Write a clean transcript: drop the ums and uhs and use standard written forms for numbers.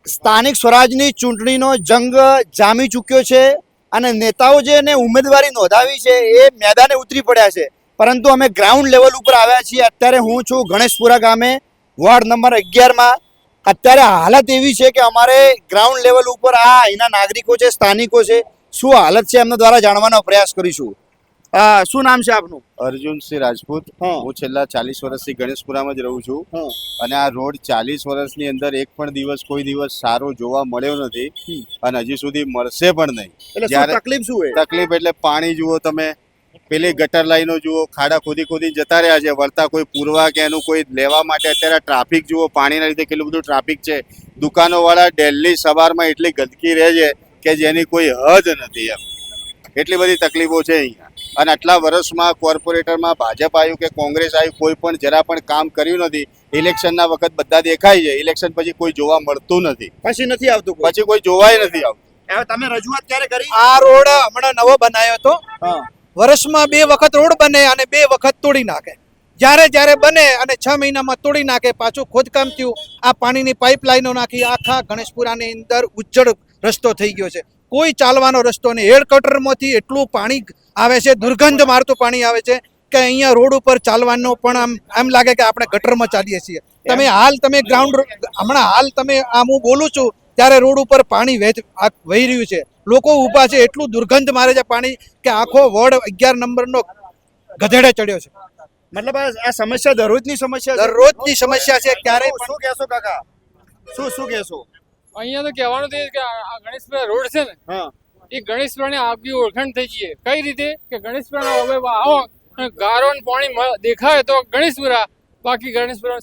સ્થાનિક સ્વરાજની ચૂંટણીનો જંગ જામી ચૂક્યો છે અને નેતાઓ જેને ઉમેદવારી નોંધાવી છે એ મેદાને ઉતરી પડ્યા છે, પરંતુ અમે ગ્રાઉન્ડ લેવલ ઉપર આવ્યા છીએ. અત્યારે હું છું ગણેશપુરા ગામે, વોર્ડ નંબર 11માં. અત્યારે હાલત એવી છે કે અમારે ગ્રાઉન્ડ લેવલ ઉપર અહીંના નાગરિકો છે, સ્થાનિકો છે, શું હાલત છે એમના દ્વારા જાણવાનો પ્રયાસ કરીશું. શું નામ છે આપનું? અર્જુનસિંહ રાજપૂત. હું છેલ્લા 40 વર્ષથી ગણેશપુરામાં જ રહું છું અને આ રોડ 40 વર્ષની અંદર એક પણ દિવસ કોઈ દિવસ સારો જોવા મળ્યો નથી અને હજી સુધી મળશે પણ નહીં. એટલે તકલીફ શું છે? તકલીફ એટલે પાણી જુઓ તમે, પેલી ગટર લાઈનો જુઓ, ખાડા ખોદી જતા રહ્યા છે, વળતા કોઈ પૂરવા કે એનું કોઈ લેવા માટે. અત્યારે ટ્રાફિક જુઓ, પાણીના લીધે કેટલું બધું ટ્રાફિક છે. દુકાનોવાળા ડેલી સવારમાં એટલી ગંદકી રહે છે કે જેની કોઈ હદ નથી એમ. એટલી બધી તકલીફો છે અહીંયા. અને આટલા વર્ષમાં કોર્પોરેટરમાં ભાજપ આવ્યું કે કોંગ્રેસ આવ્યું, કોઈ પણ જરા પણ કામ કર્યું નથી. ઇલેક્શનના વખત બધા દેખાય છે, ઇલેક્શન પછી કોઈ જોવા મળતું નથી. પછી નથી આવતું, પછી કોઈ જોવાય નથી આવતું. તમે રજૂઆત ક્યારે કરી? આ રોડ હમણાં નવો બનાવ્યો હતો. વર્ષમાં 2 વખત રોડ બને અને 2 વખત તોડી નાખે. જ્યારે બને અને 6 મહિનામાં તોડી નાખે, પાછું ખોદકામ થયું, આ પાણીની પાઇપલાઈનો નાખી આખા ગણેશપુરાની અંદર ઉજ્જડ રસ્તો થઈ ગયો છે. કોઈ ચાલવાનો રસ્તો નહીં. હેડકવોટરમાંથી એટલું પાણી આવે છે, દુર્ગંધ મારતું પાણી આવે છે કે અહીંયા રોડ ઉપર ચાલવાનો પણ આમ લાગે કે આપણે ગટરમાં ચાલીએ છીએ. તમે ગ્રાઉન્ડ હમણાં હું બોલું છું ત્યારે રોડ ઉપર પાણી વહી રહ્યું છે, લોકો ઊભા છે, એટલું દુર્ગંધ મારે છે પાણી કે આખો વોર્ડ 11 નંબરનો ગધેડે ચડ્યો છે. મતલબ આ સમસ્યા દરરોજની સમસ્યા છે? દરરોજની સમસ્યા છે. ક્યારેય શું કહેશો કાકા? શું કહેશો? અહીંયા તો કહેવાનું છે કે આ ગણેશપુરા રોડ છે ને, એ ગણેશપુરાની આગવી ઓળખાણ થઈ છે. કઈ રીતે કે ગણેશપુરાના હવે આવો ગારો પાણી દેખાય તો ગણેશપુરા, બાકી ગણેશપુરા